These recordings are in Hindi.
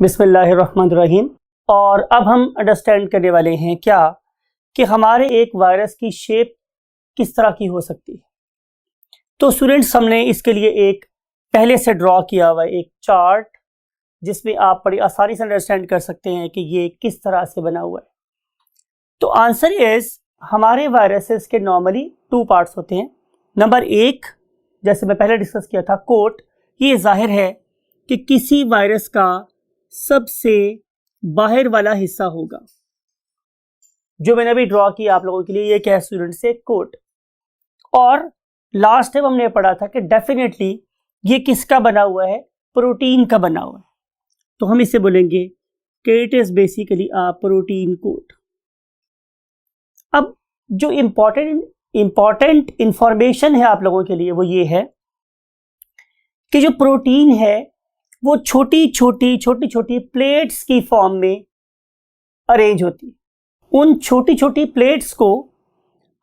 बिस्मिल्लाहिर्रहमानिर्रहीम। और अब हम अंडरस्टैंड करने वाले हैं क्या कि हमारे एक वायरस की शेप किस तरह की हो सकती है। तो स्टूडेंट्स, हमने इसके लिए एक पहले से ड्रॉ किया हुआ एक चार्ट जिसमें आप बड़ी आसानी से अंडरस्टैंड कर सकते हैं कि ये किस तरह से बना हुआ है। तो आंसर इज, हमारे वायरसेस के नॉर्मली टू पार्ट्स होते हैं। नंबर एक, जैसे मैं पहले डिस्कस किया था, कोट। ये जाहिर है कि किसी वायरस का सबसे बाहर वाला हिस्सा होगा। जो मैंने अभी ड्रॉ किया आप लोगों के लिए, ये क्या है स्टूडेंट्स, से कोट। और लास्ट टाइम हमने पढ़ा था कि डेफिनेटली ये किसका बना हुआ है, प्रोटीन का बना हुआ है। तो हम इसे बोलेंगे कि it is basically a protein coat. अब जो इंपॉर्टेंट इंफॉर्मेशन है आप लोगों के लिए वो ये है कि जो प्रोटीन है वो छोटी छोटी प्लेट्स की फॉर्म में अरेंज होती है। उन छोटी छोटी प्लेट्स को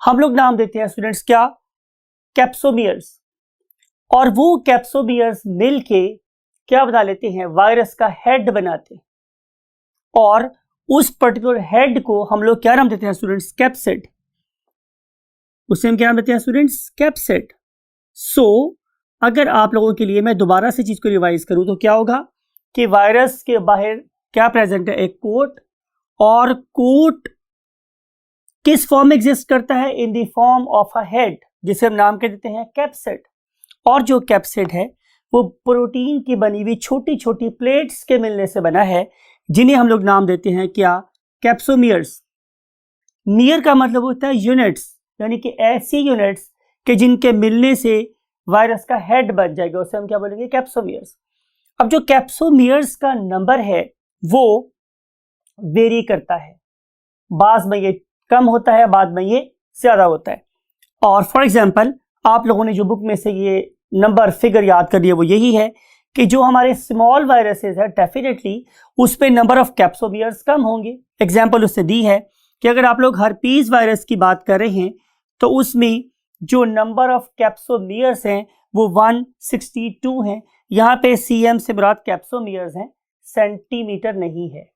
हम लोग नाम देते हैं स्टूडेंट्स क्या, कैप्सोमियर्स। और वो कैप्सोमियर्स मिलके क्या बना लेते हैं, वायरस का हेड बनाते हैं। और उस पर्टिकुलर हेड को हम लोग क्या नाम देते हैं स्टूडेंट्स, कैप्सिड। उसे हम क्या नाम देते हैं स्टूडेंट्स, कैप्सिड। सो अगर आप लोगों के लिए मैं दोबारा से चीज को रिवाइज करूं तो क्या होगा कि वायरस के बाहर क्या प्रेजेंट है, एक कोट। और कोट किस फॉर्म में एग्जिस्ट करता है, in the form of a head, जिसे हम नाम कह देते हैं कैप्सिड। और जो कैप्सिड है वो प्रोटीन की बनी हुई छोटी छोटी प्लेट्स के मिलने से बना है, जिन्हें हम लोग नाम देते हैं क्या, कैप्सोमियर्स। मियर का मतलब होता है यूनिट्स, यानी कि ऐसी यूनिट्स कि जिनके मिलने से वायरस का हेड बन जाएगा, उसे हम क्या बोलेंगे, कैप्सोमियर्स। अब जो कैप्सोमियर्स का नंबर है वो वेरी करता है, बाद में ये कम होता है, बाद में ये ज्यादा होता है। और फॉर एग्जांपल आप लोगों ने जो बुक में से ये नंबर फिगर याद कर लिया वो यही है कि जो हमारे स्मॉल वायरसेस है डेफिनेटली उस पे नंबर ऑफ कैप्सोमियर्स कम होंगे। एग्जांपल उससे दी है कि अगर आप लोग हर्पीज वायरस की बात कर रहे हैं तो उसमें जो नंबर ऑफ कैप्सोमियर्स हैं वो 162 हैं। यहाँ पे सीएम से मुराद कैप्सोमियर्स हैं, सेंटीमीटर नहीं है।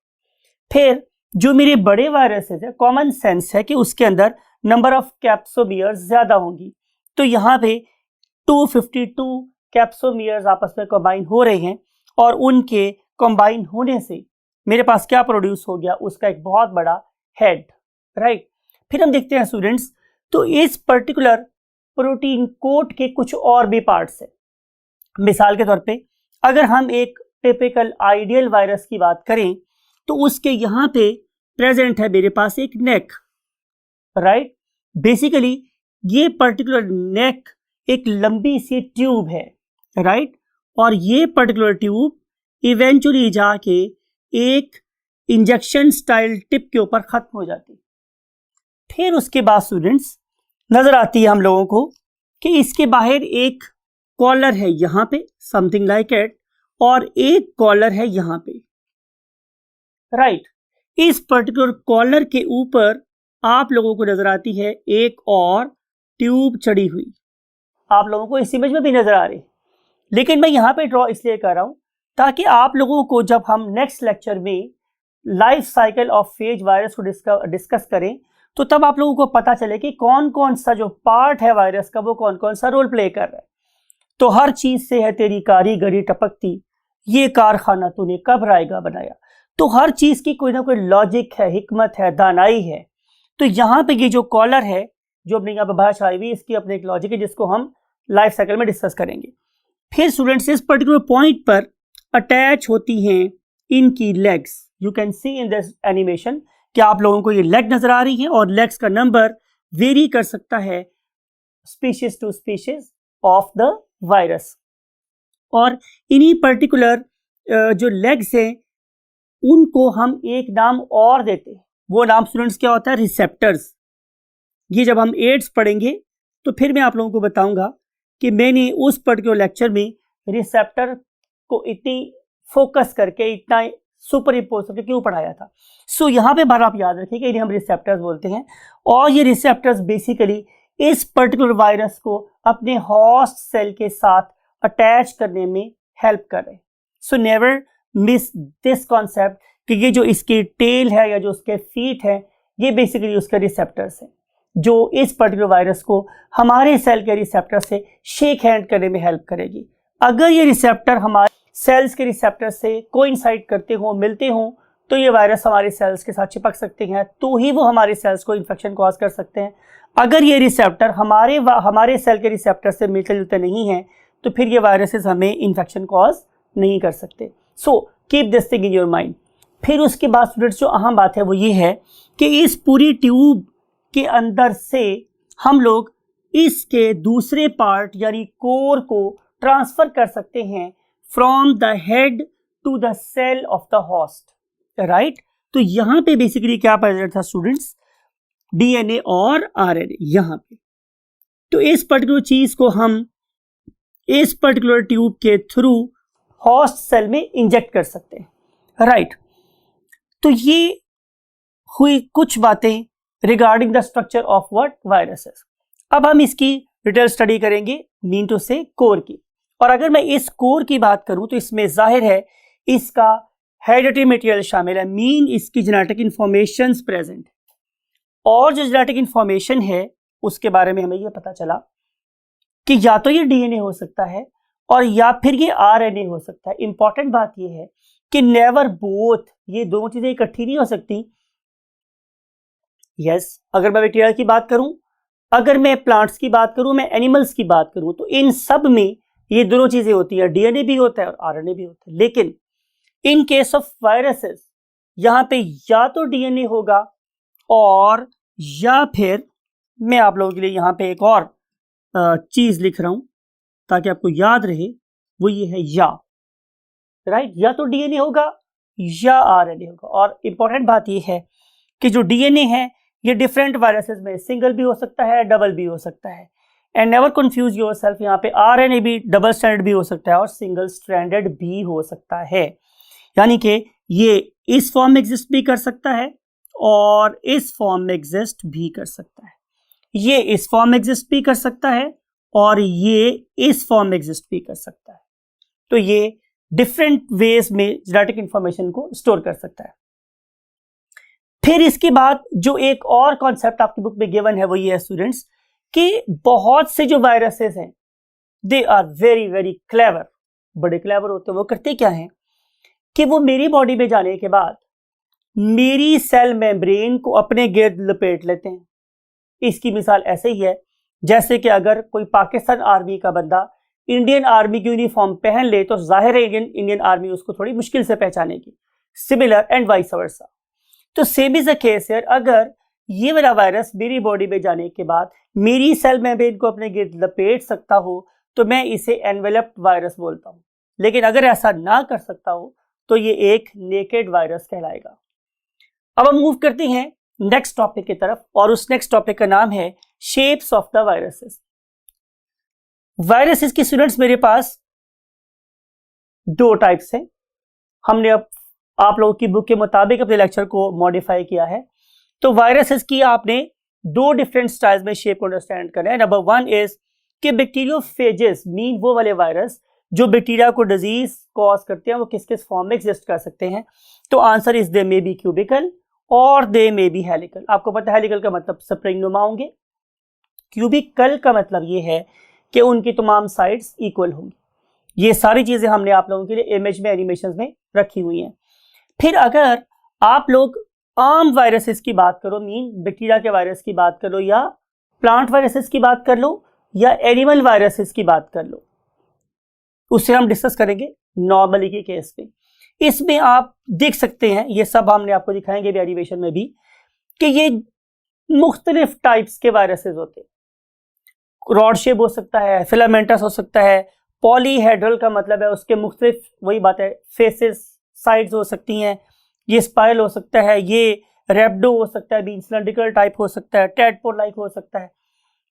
फिर जो मेरे बड़े वायरसेस है, कॉमन सेंस है कि उसके अंदर नंबर ऑफ कैप्सोमियर्स ज्यादा होंगी। तो यहाँ पे 252 कैप्सोमियर्स आपस में कंबाइन हो रहे हैं और उनके कंबाइन होने से मेरे पास क्या प्रोड्यूस हो गया, उसका एक बहुत बड़ा हेड, राइट। फिर हम देखते हैं स्टूडेंट्स, तो इस पर्टिकुलर प्रोटीन कोट के कुछ और भी पार्ट्स हैं। मिसाल के तौर पे अगर हम एक टिपिकल आइडियल वायरस की बात करें तो उसके यहाँ पे प्रेजेंट है मेरे पास एक नेक, राइट। बेसिकली ये पर्टिकुलर नेक एक लंबी सी ट्यूब है, राइट। और ये पर्टिकुलर ट्यूब इवेंचुअली जाके एक इंजेक्शन स्टाइल टिप के ऊपर खत्म हो जाती है। फिर उसके बाद स्टूडेंट्स नजर आती है हम लोगों को कि इसके बाहर एक कॉलर है यहां पे, समथिंग लाइक इट, और एक कॉलर है यहां पे, राइट। इस पर्टिकुलर कॉलर के ऊपर आप लोगों को नजर आती है एक और ट्यूब चढ़ी हुई। आप लोगों को इस इमेज में भी नजर आ रही, लेकिन मैं यहां पे ड्रॉ इसलिए कर रहा हूं ताकि आप लोगों को जब हम नेक्स्ट लेक्चर में life cycle of phase virus को डिस्कस करें तो तब आप लोगों को पता चले कि कौन कौन सा जो पार्ट है वायरस का वो कौन कौन सा रोल प्ले कर रहा है। तो हर चीज से है तेरी कारीगरी टपकती, ये कारखाना तूने कब रायगा बनाया। तो हर चीज की कोई ना कोई लॉजिक है, हिकमत है, दानाई है। तो यहाँ पे ये जो कॉलर है जो अपने यहाँ पे भाषा आई हुई, इसकी अपने एक लॉजिक है जिसको हम लाइफ साइकिल में डिस्कस करेंगे। फिर स्टूडेंट्स इस पर्टिकुलर पॉइंट पर अटैच होती हैं इनकी legs. You can see in this animation कि आप लोगों को ये लेग नजर आ रही है और लेग्स का नंबर वेरी कर सकता है species to species of the virus. और इन्हीं पर्टिकुलर जो लेग्स हैं उनको हम एक नाम और देते हैं। वो नाम स्टूडेंट्स क्या होता है, रिसेप्टर्स। ये जब हम एड्स पढ़ेंगे तो फिर मैं आप लोगों को बताऊंगा कि मैंने उस पर्टिकुलर लेक्चर में रिसेप्टर को इतनी फोकस करके, इतना सुपर इम्पोज करके क्यों पढ़ाया था। सो यहाँ पे बार आप याद रखिए कि इन्हें हम रिसेप्टर्स बोलते हैं। और ये रिसेप्टर्स बेसिकली इस पर्टिकुलर वायरस को अपने होस्ट सेल के साथ अटैच करने में हेल्प कर रहे हैं। So never miss this concept कि ये जो इसकी टेल है या जो उसके फीट है, ये बेसिकली उसके रिसेप्टर्स हैं जो इस पर्टिकुलर वायरस को हमारे सेल के रिसेप्टर से शेक हैंड करने में हेल्प करेगी। अगर ये रिसेप्टर हमारे सेल्स के रिसेप्टर से कोइंसाइड करते हों, मिलते हों, तो ये वायरस हमारे सेल्स के साथ चिपक सकते हैं, तो ही वो हमारे सेल्स को इन्फेक्शन कॉज कर सकते हैं। अगर ये रिसेप्टर हमारे सेल के रिसेप्टर से मिलते जुलते नहीं हैं, तो फिर ये वायरसेस हमें इन्फेक्शन कॉज नहीं कर सकते। So keep this thing in your mind. फिर उसके बाद स्टूडेंट्स जो अहम बात है वो ये है कि इस पूरी ट्यूब के अंदर से हम लोग इसके दूसरे पार्ट यानी कोर को ट्रांसफर कर सकते हैं from the head to the cell of the host, right. तो यहां पे बेसिकली क्या प्रेजेंट था स्टूडेंट्स, डीएनए और आरएनए यहां पे। तो इस पर्टिकुलर चीज को हम इस पर्टिकुलर ट्यूब के थ्रू होस्ट सेल में इंजेक्ट कर सकते हैं, राइट। तो ये हुई कुछ बातें regarding the structure of what viruses. अब हम इसकी डिटेल स्टडी करेंगे, मीन टू से कोर की। और अगर मैं इस कोर की बात करूं तो इसमें जाहिर है इसका हेरिडिटरी मटेरियल शामिल है, मीन इसकी जेनेटिक इंफॉर्मेशन प्रेजेंट। और जो जेनेटिक इंफॉर्मेशन है उसके बारे में हमें यह पता चला कि या तो ये डीएनए हो सकता है और या फिर ये आरएनए हो सकता है। इंपॉर्टेंट बात यह है कि नेवर बोथ, ये दोनों चीजें इकट्ठी नहीं हो सकती। यस, अगर मैं बैक्टीरिया की बात करूं, अगर मैं प्लांट्स की बात करूं, मैं एनिमल्स की बात करूं, तो इन सब में ये दोनों चीजें होती है, डीएनए भी होता है और आरएनए भी होता है। लेकिन इन केस ऑफ वायरसेस यहां पे या तो डीएनए होगा और या फिर मैं आप लोगों के लिए यहां पे एक और चीज लिख रहा हूं ताकि आपको याद रहे, वो ये है या, राइट। या तो डीएनए होगा या आरएनए होगा। और इंपॉर्टेंट बात ये है कि जो डीएनए है ये डिफरेंट वायरसेस में सिंगल भी हो सकता है, डबल भी हो सकता है। एंड नेवर कंफ्यूज योरसेल्फ, यहाँ पे आरएनए भी डबल स्ट्रैंडेड भी हो सकता है और सिंगल स्ट्रैंडेड भी हो सकता है। यानी कि ये इस फॉर्म में एग्जिस्ट भी कर सकता है और इस फॉर्म में एग्जिस्ट भी कर सकता है। ये इस फॉर्म में एग्जिस्ट भी कर सकता है और ये इस फॉर्म में एग्जिस्ट भी कर सकता है। तो ये डिफरेंट वेज में जेनेटिक इंफॉर्मेशन को स्टोर कर सकता है। फिर इसके बाद जो एक और कॉन्सेप्ट आपकी बुक में गिवन है वो ये है स्टूडेंट्स कि बहुत से जो वायरसेस हैं they are very very clever, बड़े क्लेवर होते हैं। वो करते क्या हैं कि वो मेरी बॉडी में जाने के बाद मेरी सेल मेम्ब्रेन को अपने गिर्द लपेट लेते हैं। इसकी मिसाल ऐसे ही है जैसे कि अगर कोई पाकिस्तान आर्मी का बंदा इंडियन आर्मी की यूनिफॉर्म पहन ले तो जाहिर है इंडियन आर्मी उसको थोड़ी मुश्किल से पहचानेगी। Similar and vice versa. तो same is the case here, अगर ये वाला वायरस मेरी बॉडी में जाने के बाद मेरी सेल मेम्ब्रेन को अपने गिर्द लपेट सकता हो तो मैं इसे एनवेलप्ड वायरस बोलता हूं। लेकिन अगर ऐसा ना कर सकता हो तो ये एक नेकेड वायरस कहलाएगा। अब हम मूव करते हैं नेक्स्ट टॉपिक की तरफ और उस नेक्स्ट टॉपिक का नाम है shapes of the viruses. Viruses के स्टूडेंट्स मेरे पास दो टाइप्स हैं। हमने अब आप लोगों की बुक के मुताबिक अपने लेक्चर को मॉडिफाई किया है। तो वायरसेस की आपने दो डिफरेंट स्टाइल्स में शेप को अंडरस्टैंड करना है। नंबर वन इज कि बैक्टीरियोफेजेस, मीन वो वाले वायरस जो बैक्टीरिया को डिजीज कॉज करते हैं, वो किस किस फॉर्म में एग्जिस्ट कर सकते हैं। तो answer is they may be cubical और दे मे बी हेलिकल। आपको पता है हेलिकल का मतलब स्प्रिंग नुमा होंगे, क्यूबिकल का मतलब ये है कि उनकी तमाम साइड्स इक्वल होंगी। ये सारी चीजें हमने आप लोगों के लिए इमेज में, एनिमेशन में रखी हुई हैं। फिर अगर आप लोग आम वायरसेस की बात करो, मीन बैक्टीरिया के वायरस की बात कर लो या प्लांट वायरसेस की बात कर लो या एनिमल वायरसेस की बात कर लो, उससे हम डिस्कस करेंगे नॉर्मली के केस में। इसमें आप देख सकते हैं, ये सब हमने आपको दिखाएंगे भी एनिमेशन में भी, कि ये मुख्तलिफ टाइप्स के वायरसेस होते हैं। रॉड शेप हो सकता है, फिलामेंटस हो सकता है, पॉलीहेड्रल का मतलब है उसके मुख्तलिफ, वही बात है, फेसेस, साइड्स हो सकती हैं, ये स्पाइरल हो सकता है, ये रेप्डो हो सकता है, बीन सिलेंड्रिकल टाइप हो सकता है, टेडपोल लाइक हो सकता है,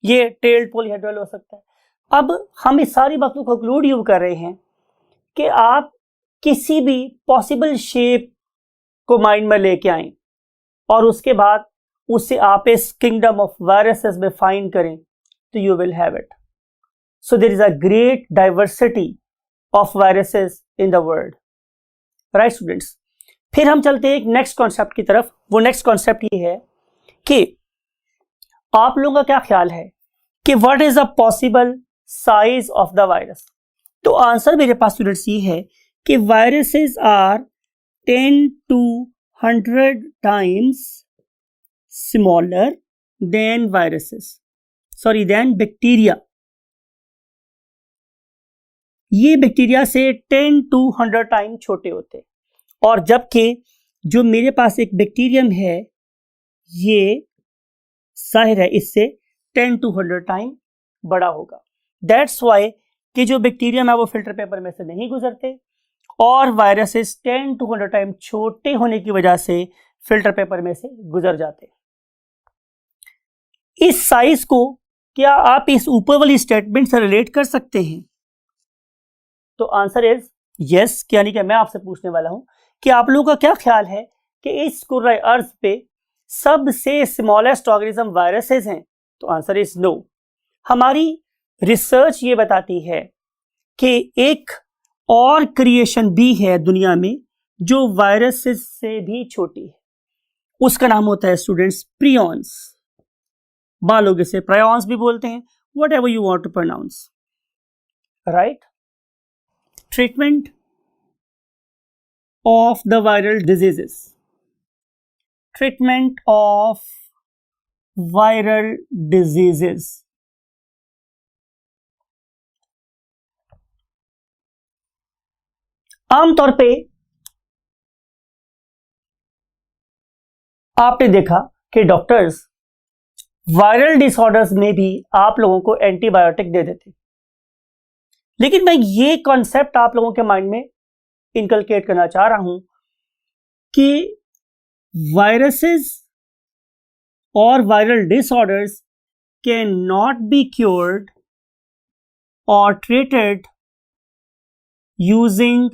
ये टेल्ड पॉलीहेड्रल हो सकता है। अब हम इस सारी बातों को कंक्लूड यूं कर रहे हैं कि आप किसी भी पॉसिबल शेप को माइंड में लेके आएं और उसके बाद उससे आप इस किंगडम ऑफ वायरसेस में फाइंड करें तो you will have it. So there is a great diversity of viruses in the world. Right students. फिर हम चलते हैं एक नेक्स्ट कॉन्सेप्ट की तरफ। वो नेक्स्ट कॉन्सेप्ट ये है कि आप लोगों का क्या ख्याल है कि what is the possible size of the virus. तो आंसर मेरे पास स्टूडेंट्स ये है कि viruses are 10 to 100 times smaller than bacteria. ये बैक्टीरिया से 10 to 100 टाइम छोटे होते, और जबकि जो मेरे पास एक बैक्टीरियम है ये जाहिर है इससे 10 to 100 टाइम बड़ा होगा। दैट्स वाई कि जो बैक्टीरियम है वो फिल्टर पेपर में से नहीं गुजरते, और वायरसेस 10 to 100 टाइम छोटे होने की वजह से फिल्टर पेपर में से गुजर जाते। इस साइज को क्या आप इस ऊपर वाली स्टेटमेंट से रिलेट कर सकते हैं? तो आंसर इज यस। यानी कि मैं आपसे पूछने वाला हूं कि आप लोगों का क्या ख्याल है कि इस कुर्रा अर्ज पे सबसे स्मॉलेस्ट ऑर्गेनिज्म वायरसेस हैं? तो आंसर इज नो। हमारी रिसर्च ये बताती है कि एक और क्रिएशन भी है दुनिया में जो वायरसेस से भी छोटी है। उसका नाम होता है स्टूडेंट्स प्रियॉन्स। बालोग इसे प्रायॉन्स भी बोलते हैं, whatever you want to pronounce, right. Treatment of the viral diseases. Treatment of viral diseases. आमतौर पे आपने देखा कि डॉक्टर्स वायरल डिसऑर्डर्स में भी आप लोगों को एंटीबायोटिक दे देते, लेकिन मैं ये कॉन्सेप्ट आप लोगों के माइंड में इनकलकेट करना चाह रहा हूं कि वायरसेस और viral disorders can not be cured और ट्रीटेड यूजिंग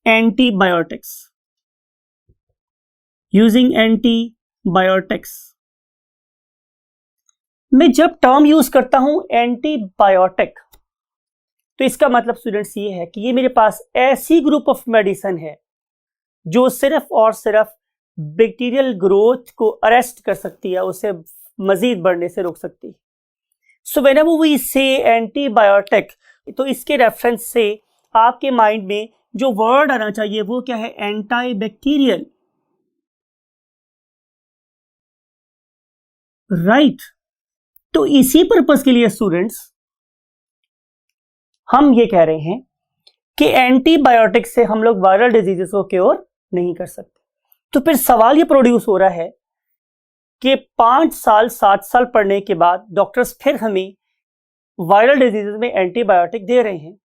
एंटीबायोटिक्स। मैं जब टर्म यूज करता हूं एंटीबायोटिक, तो इसका मतलब स्टूडेंट्स ये है कि ये मेरे पास ऐसी ग्रुप ऑफ मेडिसिन है जो सिर्फ और सिर्फ बैक्टीरियल ग्रोथ को अरेस्ट कर सकती है, उसे मजीद बढ़ने से रोक सकती है। सो व्हेनेवर वी से एंटीबायोटिक, तो इसके रेफरेंस से आपके माइंड में जो वर्ड आना चाहिए वो क्या है? Anti bacterial, right. तो इसी पर्पस के लिए स्टूडेंट्स हम ये कह रहे हैं कि एंटीबायोटिक से हम लोग वायरल डिजीजेस को क्योर नहीं कर सकते। तो फिर सवाल ये प्रोड्यूस हो रहा है कि 5 साल 7 साल पढ़ने के बाद डॉक्टर्स फिर हमें वायरल डिजीजेस में एंटीबायोटिक दे रहे हैं,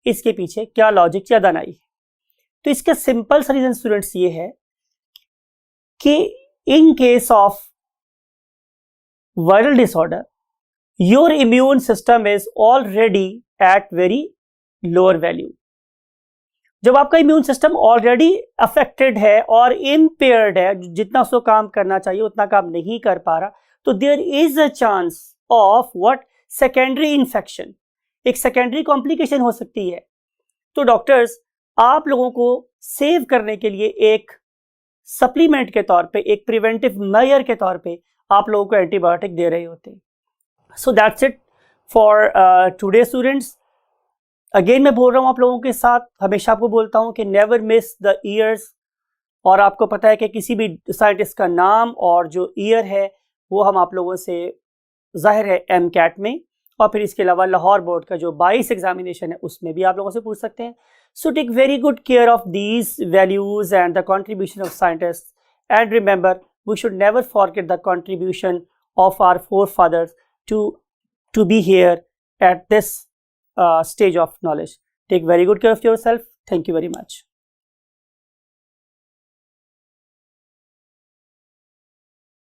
इसके पीछे क्या लॉजिक या दानाई है? तो इसका सिंपल सा रीजन स्टूडेंट्स ये है कि in case of viral disorder your immune system is already at very lower value. जब आपका इम्यून सिस्टम ऑलरेडी अफेक्टेड है और इम्पेयर्ड है, जितना उसको काम करना चाहिए उतना काम नहीं कर पा रहा, तो there is a chance of what? Secondary infection. एक सेकेंडरी कॉम्प्लिकेशन हो सकती है। तो डॉक्टर्स आप लोगों को सेव करने के लिए एक सप्लीमेंट के तौर पे, एक प्रिवेंटिव मेजर के तौर पे आप लोगों को एंटीबायोटिक दे रहे होते हैं। So that's it for today students. Again मैं बोल रहा हूँ आप लोगों के साथ, हमेशा आपको बोलता हूँ कि नेवर मिस द ईयर्स। और आपको पता है कि किसी भी साइंटिस्ट का नाम और जो ईयर है वो हम आप लोगों से जाहिर है MCAT में, और फिर इसके अलावा लाहौर बोर्ड का जो 22 एग्जामिनेशन है उसमें भी आप लोगों से पूछ सकते हैं। So take very good care of these values and the contribution of scientist, and remember we should never forget the contribution of our forefathers to be here at this stage of knowledge. Take very good care of yourself. Thank you very much.